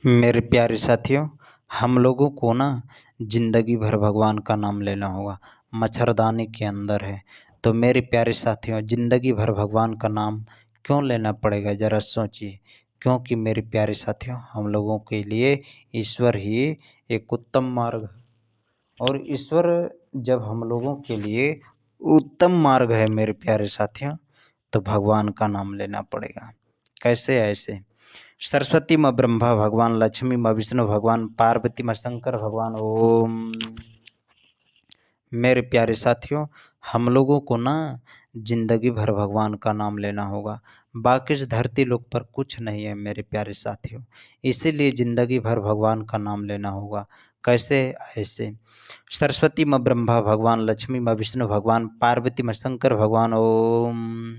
मेरे प्यारे साथियों, हम लोगों को ना ज़िंदगी भर भगवान का नाम लेना होगा। मच्छरदानी के अंदर है। तो मेरे प्यारे साथियों, ज़िंदगी भर भगवान का नाम क्यों लेना पड़ेगा, ज़रा सोचिए। क्योंकि मेरे प्यारे साथियों, हम लोगों के लिए ईश्वर ही एक उत्तम मार्ग है। और ईश्वर जब हम लोगों के लिए उत्तम मार्ग है मेरे प्यारे साथियों, तो भगवान का नाम लेना पड़ेगा। कैसे? ऐसे सरस्वती माँ ब्रह्मा भगवान, लक्ष्मी माँ विष्णु भगवान, पार्वती माँ शंकर भगवान। ओम। मेरे प्यारे साथियों, हम लोगों को ना जिंदगी भर भगवान का नाम लेना होगा। बाकी इस धरती लोक पर कुछ नहीं है मेरे प्यारे साथियों, इसीलिए जिंदगी भर भगवान का नाम लेना होगा। कैसे? ऐसे सरस्वती माँ ब्रह्मा भगवान, लक्ष्मी माँ विष्णु भगवान, पार्वती माँ शंकर भगवान। ओम।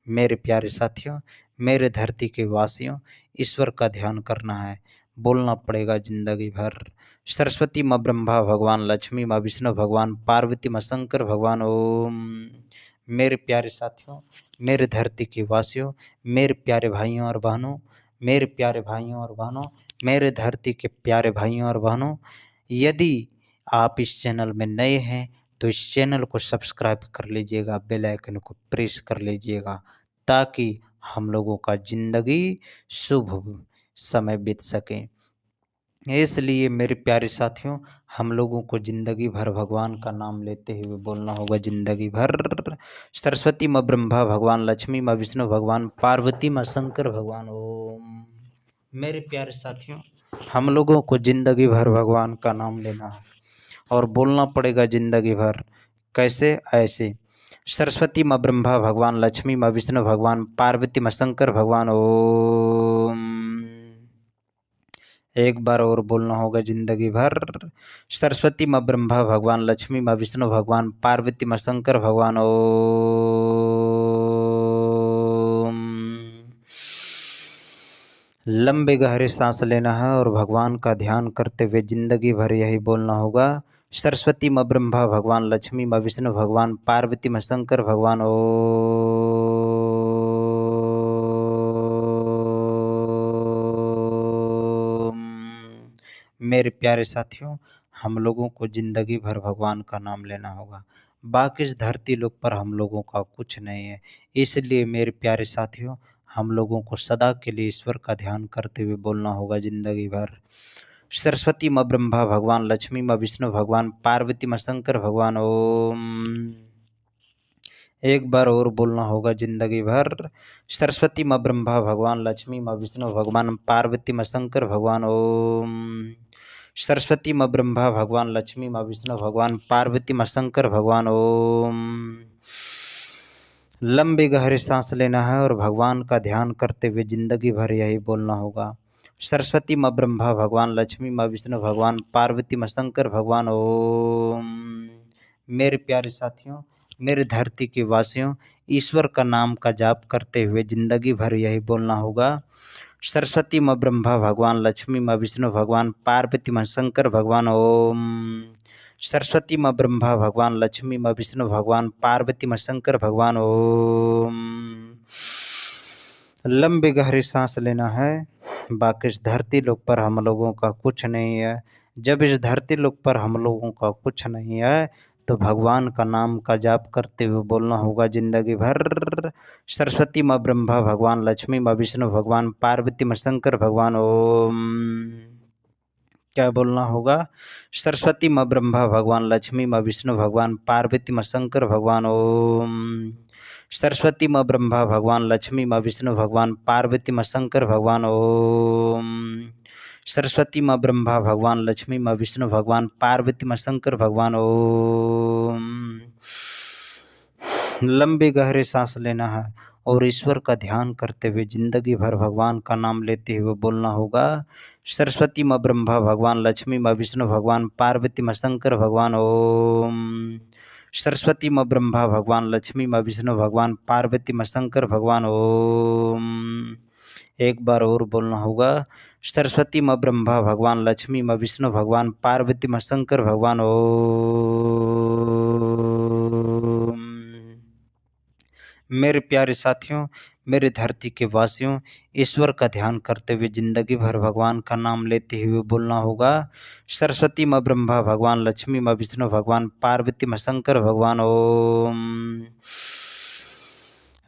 मेरे प्यारे साथियों, मेरे धरती के वासियों, ईश्वर का ध्यान करना है, बोलना पड़ेगा जिंदगी भर। सरस्वती माँ ब्रह्मा भगवान, लक्ष्मी माँ विष्णु भगवान, पार्वती माँ शंकर भगवान। ओम। मेरे प्यारे साथियों, मेरे धरती के वासियों, मेरे प्यारे भाइयों और बहनों, मेरे प्यारे भाइयों और बहनों, मेरे धरती के प्यारे भाइयों और बहनों, यदि आप इस चैनल में नए हैं तो इस चैनल को सब्सक्राइब कर लीजिएगा, बेल आइकन को प्रेस कर लीजिएगा, ताकि हम लोगों का ज़िंदगी शुभ समय बीत सके। इसलिए मेरे प्यारे साथियों, हम लोगों को ज़िंदगी भर भगवान का नाम लेते हुए बोलना होगा ज़िंदगी भर। सरस्वती माँ ब्रह्मा भगवान, लक्ष्मी माँ विष्णु भगवान, पार्वती माँ शंकर भगवान। ओम। मेरे प्यारे साथियों, हम लोगों को ज़िंदगी भर भगवान का नाम लेना है और बोलना पड़ेगा ज़िंदगी भर। कैसे? ऐसे सरस्वती माँ ब्रह्मा भगवान, लक्ष्मी माँ विष्णु भगवान, पार्वती माँ शंकर भगवान। ओम। एक बार और बोलना होगा ज़िंदगी भर। सरस्वती माँ ब्रह्मा भगवान, लक्ष्मी माँ विष्णु भगवान, पार्वती माँ शंकर भगवान। ओम। लंबे गहरे सांस लेना है और भगवान का ध्यान करते हुए ज़िंदगी भर यही बोलना होगा। सरस्वती माँ ब्रह्मा भगवान, लक्ष्मी माँ विष्णु भगवान, पार्वती माँ शंकर भगवान। ओम। मेरे प्यारे साथियों, हम लोगों को ज़िंदगी भर भगवान का नाम लेना होगा। बाकी इस धरती लोक पर हम लोगों का कुछ नहीं है, इसलिए मेरे प्यारे साथियों, हम लोगों को सदा के लिए ईश्वर का ध्यान करते हुए बोलना होगा ज़िंदगी भर। सरस्वती माँ ब्रह्मा भगवान, लक्ष्मी माँ विष्णु भगवान, पार्वती माँ शंकर भगवान। ओम। एक बार और बोलना होगा ज़िंदगी भर। सरस्वती माँ ब्रह्मा भगवान, लक्ष्मी माँ विष्णु भगवान, पार्वती माँ शंकर भगवान। ओम। सरस्वती माँ ब्रह्मा भगवान, लक्ष्मी माँ विष्णु भगवान, पार्वती माँ शंकर भगवान। ओम। लंबी गहरी सांस लेना है और भगवान का ध्यान करते हुए ज़िंदगी भर यही बोलना होगा। सरस्वती माँ ब्रह्मा भगवान, लक्ष्मी माँ विष्णु भगवान, पार्वती माँ शंकर भगवान। ओम। मेरे प्यारे साथियों, मेरे धरती के वासियों, ईश्वर का नाम का जाप करते हुए ज़िंदगी भर यही बोलना होगा। सरस्वती माँ ब्रह्मा भगवान, लक्ष्मी माँ विष्णु भगवान, पार्वती माँ शंकर भगवान। ओम। सरस्वती माँ ब्रह्मा भगवान, लक्ष्मी माँ विष्णु भगवान, पार्वती माँ शंकर भगवान। ओम। लंबी गहरी सांस लेना है। बाकी इस धरती लोक पर हम लोगों का कुछ नहीं है। जब इस धरती लोक पर हम लोगों का कुछ नहीं है, तो भगवान का नाम का जाप करते हुए बोलना होगा ज़िंदगी भर। सरस्वती माँ ब्रह्मा भगवान, लक्ष्मी माँ विष्णु भगवान, पार्वती माँ शंकर भगवान। ओम। क्या बोलना होगा? सरस्वती माँ ब्रह्मा भगवान, लक्ष्मी माँ विष्णु भगवान, पार्वती माँ शंकर भगवान। ओम। सरस्वती माँ ब्रह्मा भगवान, लक्ष्मी माँ विष्णु भगवान, पार्वती माँ शंकर भगवान। ओम। सरस्वती माँ ब्रह्मा भगवान, लक्ष्मी माँ विष्णु भगवान, पार्वती माँ शंकर भगवान। ओम। लंबी गहरे सांस लेना है और ईश्वर का ध्यान करते हुए ज़िंदगी भर भगवान का नाम लेते हुए बोलना होगा। सरस्वती माँ ब्रह्मा भगवान, लक्ष्मी माँ विष्णु भगवान, पार्वती माँ शंकर भगवान। ओम। सरस्वती माँ ब्रह्मा भगवान, लक्ष्मी माँ विष्णु भगवान, पार्वती माँ शंकर भगवान। ओम। एक बार और बोलना होगा। सरस्वती माँ ब्रह्मा भगवान, लक्ष्मी माँ विष्णु भगवान, पार्वती माँ शंकर भगवान। ओम। मेरे प्यारे साथियों, मेरे धरती के वासियों, ईश्वर का ध्यान करते हुए जिंदगी भर भगवान का नाम लेते हुए बोलना होगा। सरस्वती माँ ब्रह्मा भगवान, लक्ष्मी माँ विष्णु भगवान, पार्वती माँ शंकर भगवान। ओम।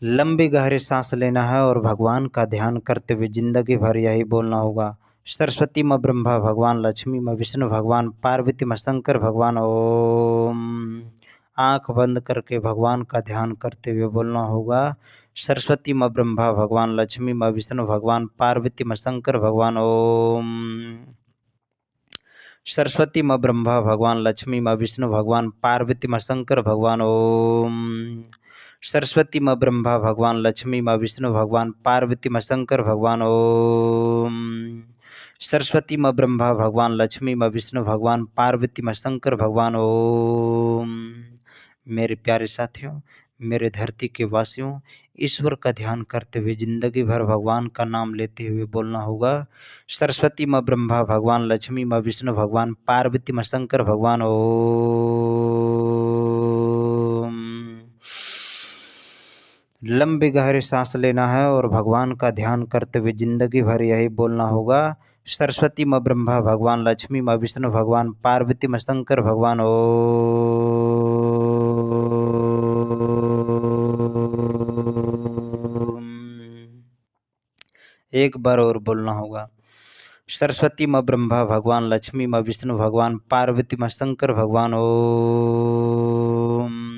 लंबी गहरी सांस लेना है और भगवान का ध्यान करते हुए जिंदगी भर यही बोलना होगा। सरस्वती माँ ब्रह्मा भगवान, लक्ष्मी माँ विष्णु भगवान, पार्वती माँ शंकर भगवान। ओम। आंख बंद करके भगवान का ध्यान करते हुए बोलना होगा। सरस्वती माँ ब्रह्मा भगवान, लक्ष्मी माँ विष्णु भगवान, पार्वती माँ शंकर भगवान। ओम। सरस्वती माँ ब्रह्मा भगवान, लक्ष्मी माँ विष्णु भगवान, पार्वती माँ शंकर भगवान। ओम। सरस्वती माँ ब्रह्मा भगवान, लक्ष्मी माँ विष्णु भगवान, पार्वती माँ शंकर भगवान। ओम। सरस्वती माँ ब्रह्मा भगवान, लक्ष्मी माँ विष्णु भगवान, पार्वती माँ शंकर भगवान। ओम। मेरे प्यारे साथियों, मेरे धरती के वासियों, ईश्वर का ध्यान करते हुए जिंदगी भर भगवान का नाम लेते हुए बोलना होगा। सरस्वती माँ ब्रह्मा भगवान, लक्ष्मी माँ विष्णु भगवान, पार्वती माँ शंकर भगवान। ओम। लंबी गहरी सांस लेना है और भगवान का ध्यान करते हुए जिंदगी भर यही बोलना होगा। सरस्वती माँ ब्रह्मा भगवान, लक्ष्मी माँ विष्णु भगवान, पार्वती माँ शंकर भगवान। ओम। एक बार और बोलना होगा। सरस्वती माँ ब्रह्मा भगवान, लक्ष्मी माँ विष्णु भगवान, पार्वती माँ शंकर भगवान। ओम।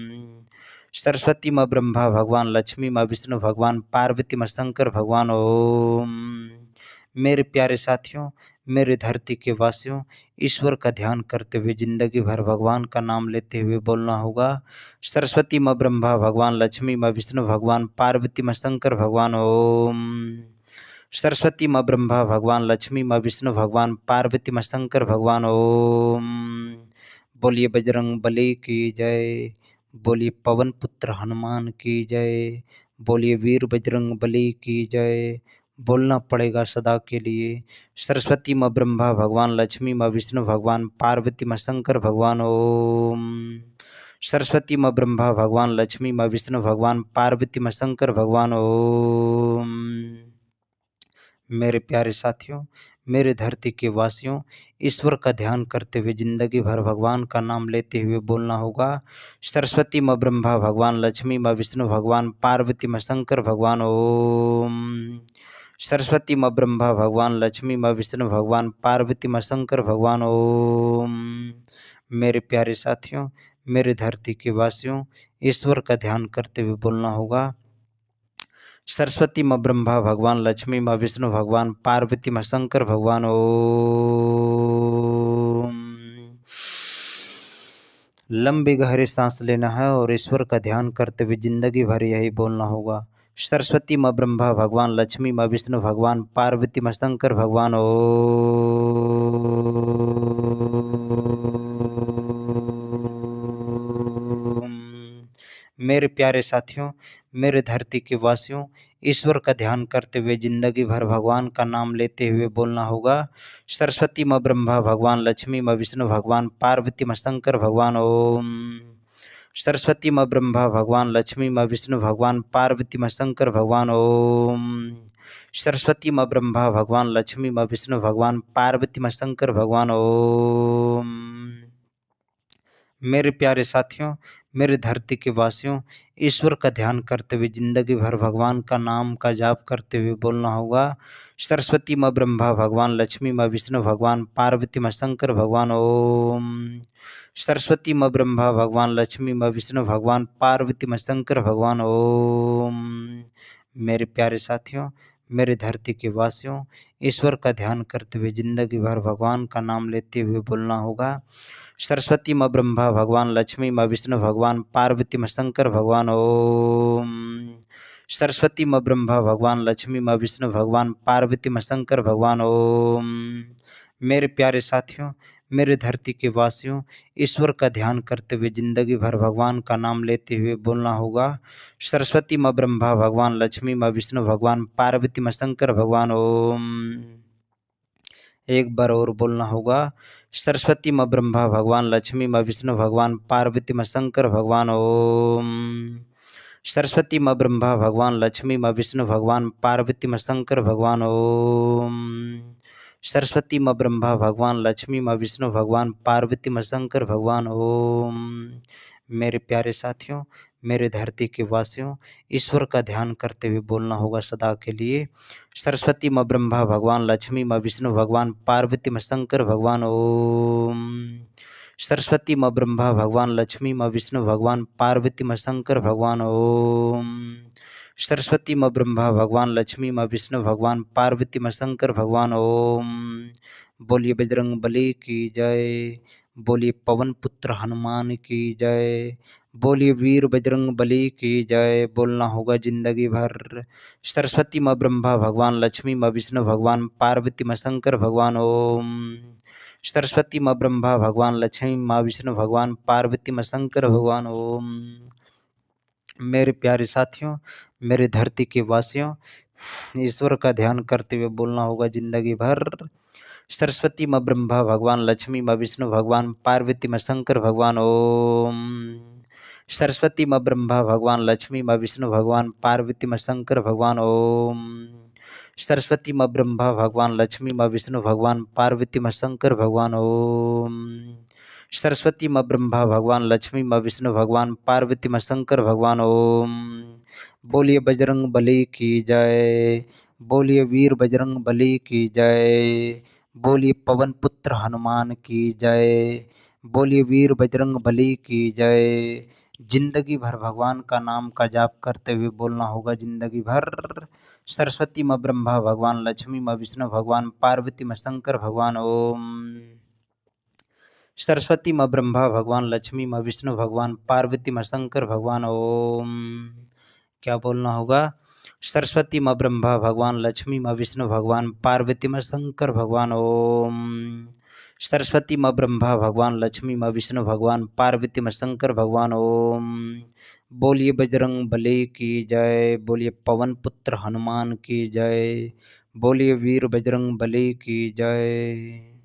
सरस्वती माँ ब्रह्मा भगवान, लक्ष्मी माँ विष्णु भगवान, पार्वती माँ शंकर भगवान। ओम। मेरे प्यारे साथियों, मेरे धरती के वासियों, ईश्वर का ध्यान करते हुए जिंदगी भर भगवान का नाम लेते हुए बोलना होगा। सरस्वती माँ ब्रह्मा भगवान, लक्ष्मी माँ विष्णु भगवान, पार्वती माँ शंकर भगवान। ओम। सरस्वती माँ ब्रह्मा भगवान, लक्ष्मी माँ विष्णु भगवान, पार्वती माँ शंकर भगवान। ओम। बोलिए बजरंग बली की जय, बोलिए पवन पुत्र हनुमान की जय, बोलिए वीर बजरंग बली की जय। बोलना पड़ेगा सदा के लिए। सरस्वती माँ ब्रह्मा भगवान, लक्ष्मी माँ विष्णु भगवान, पार्वती माँ शंकर भगवान। ओम। सरस्वती माँ ब्रह्मा भगवान, लक्ष्मी माँ विष्णु भगवान, पार्वती माँ शंकर भगवान। ओम। मेरे प्यारे साथियों, मेरे धरती के वासियों, ईश्वर का ध्यान करते हुए जिंदगी भर भगवान का नाम लेते हुए बोलना होगा। सरस्वती माँ ब्रह्मा भगवान, लक्ष्मी माँ विष्णु भगवान, पार्वती माँ शंकर भगवान। ओम। सरस्वती माँ ब्रह्मा भगवान, लक्ष्मी माँ विष्णु भगवान, पार्वती माँ शंकर भगवान। ओम। मेरे प्यारे साथियों, मेरे धरती के वासियों, ईश्वर का ध्यान करते हुए बोलना होगा। सरस्वती माँ ब्रह्मा भगवान, लक्ष्मी माँ विष्णु भगवान, पार्वती माँ शंकर भगवान। ओम। लंबी गहरी सांस लेना है और ईश्वर का ध्यान करते हुए जिंदगी भर यही बोलना होगा। सरस्वती माँ ब्रह्मा भगवान, लक्ष्मी माँ विष्णु भगवान, पार्वती माँ शंकर भगवान। ओम। मेरे प्यारे साथियों, मेरे धरती के वासियों, ईश्वर का ध्यान करते हुए जिंदगी भर भगवान का नाम लेते हुए बोलना होगा। सरस्वती माँ ब्रह्मा भगवान, लक्ष्मी माँ विष्णु भगवान, पार्वती माँ शंकर भगवान। ओम। सरस्वती माँ ब्रह्मा भगवान, लक्ष्मी माँ विष्णु भगवान, पार्वती माँ शंकर भगवान। ओम। सरस्वती माँ ब्रह्मा भगवान, लक्ष्मी माँ विष्णु भगवान, पार्वती माँ शंकर भगवान। ओम। मेरे प्यारे साथियों, मेरे धरती के वासियों, ईश्वर का ध्यान करते हुए जिंदगी भर भगवान का नाम का जाप करते हुए बोलना होगा। सरस्वती माँ ब्रह्मा भगवान, लक्ष्मी माँ विष्णु भगवान, पार्वती माँ शंकर भगवान। ओम। सरस्वती माँ ब्रह्मा भगवान, लक्ष्मी माँ विष्णु भगवान, पार्वती माँ शंकर भगवान। ओम। मेरे प्यारे साथियों, मेरे धरती के वासियों, ईश्वर का ध्यान करते हुए जिंदगी भर भगवान का नाम लेते हुए बोलना होगा। सरस्वती माँ ब्रह्मा भगवान, लक्ष्मी माँ विष्णु भगवान, पार्वती माँ शंकर भगवान। ओम। सरस्वती माँ ब्रह्मा भगवान, लक्ष्मी माँ विष्णु भगवान, पार्वती माँ शंकर भगवान। ओम। मेरे प्यारे साथियों, मेरे धरती के वासियों, ईश्वर का ध्यान करते हुए जिंदगी भर भगवान का नाम लेते हुए बोलना होगा। सरस्वती माँ ब्रह्मा भगवान, लक्ष्मी माँ विष्णु भगवान, पार्वती माँ शंकर भगवान। ओम। एक बार और बोलना होगा। सरस्वती माँ ब्रह्मा भगवान, लक्ष्मी माँ विष्णु भगवान, पार्वती माँ शंकर भगवान। ओम। सरस्वती माँ ब्रह्मा भगवान, लक्ष्मी माँ विष्णु भगवान, पार्वती माँ शंकर भगवान। ओम। सरस्वती माँ ब्रह्मा भगवान, लक्ष्मी माँ विष्णु भगवान, पार्वती माँ शंकर भगवान। ओम। मेरे प्यारे साथियों, मेरे धरती के वासियों, ईश्वर का ध्यान करते हुए बोलना होगा सदा के लिए। सरस्वती माँ ब्रह्मा भगवान, लक्ष्मी माँ विष्णु भगवान, पार्वती माँ शंकर भगवान। ओम। सरस्वती माँ ब्रह्मा भगवान, लक्ष्मी माँ विष्णु भगवान, पार्वती माँ शंकर भगवान। ओम। सरस्वती माँ ब्रह्मा भगवान, लक्ष्मी माँ विष्णु भगवान, पार्वती माँ शंकर भगवान। ओम। बोलिए बजरंग बली की जय, बोलिए पवन पुत्र हनुमान की जय, बोलिए वीर बजरंग बली की जय। बोलना होगा जिंदगी भर। सरस्वती माँ ब्रह्मा भगवान, लक्ष्मी माँ विष्णु भगवान, पार्वती माँ शंकर भगवान। ओम। सरस्वती माँ ब्रह्मा भगवान, लक्ष्मी माँ विष्णु भगवान, पार्वती माँ शंकर भगवान। ओम। मेरे प्यारे साथियों, मेरे धरती के वासियों, ईश्वर का ध्यान करते हुए बोलना होगा जिंदगी भर। सरस्वती माँ ब्रह्मा भगवान, लक्ष्मी माँ विष्णु भगवान, पार्वती माँ शंकर भगवान। ओम। सरस्वती माँ ब्रह्मा भगवान, लक्ष्मी माँ विष्णु भगवान, पार्वती माँ शंकर भगवान। ओम। सरस्वती माँ ब्रह्मा भगवान, लक्ष्मी माँ विष्णु भगवान, पार्वती माँ शंकर भगवान। ओम। सरस्वती माँ ब्रह्मा भगवान, लक्ष्मी माँ विष्णु भगवान, पार्वती माँ शंकर भगवान। ओम। बोलिए बजरंग बली की जय, बोलिए वीर बजरंग बली की जय, बोलिए पवन पुत्र हनुमान की जय, बोलिए वीर बजरंग बली की जय। जिंदगी भर भगवान का नाम का जाप करते हुए बोलना होगा जिंदगी भर। सरस्वती माँ ब्रह्मा भगवान, लक्ष्मी माँ विष्णु भगवान, पार्वती माँ शंकर भगवान। ओम। सरस्वती माँ ब्रह्मा भगवान, लक्ष्मी माँ विष्णु भगवान, पार्वती माँ शंकर भगवान। ओम। क्या बोलना होगा? सरस्वती माँ ब्रह्मा भगवान, लक्ष्मी माँ विष्णु भगवान, पार्वती माँ शंकर भगवान। ओम। सरस्वती माँ ब्रह्मा भगवान, लक्ष्मी माँ विष्णु भगवान, पार्वती माँ शंकर भगवान। ओम। बोलिए बजरंग बली की जय, बोलिए पवन पुत्र हनुमान की जय, बोलिए वीर बजरंग बली की जय।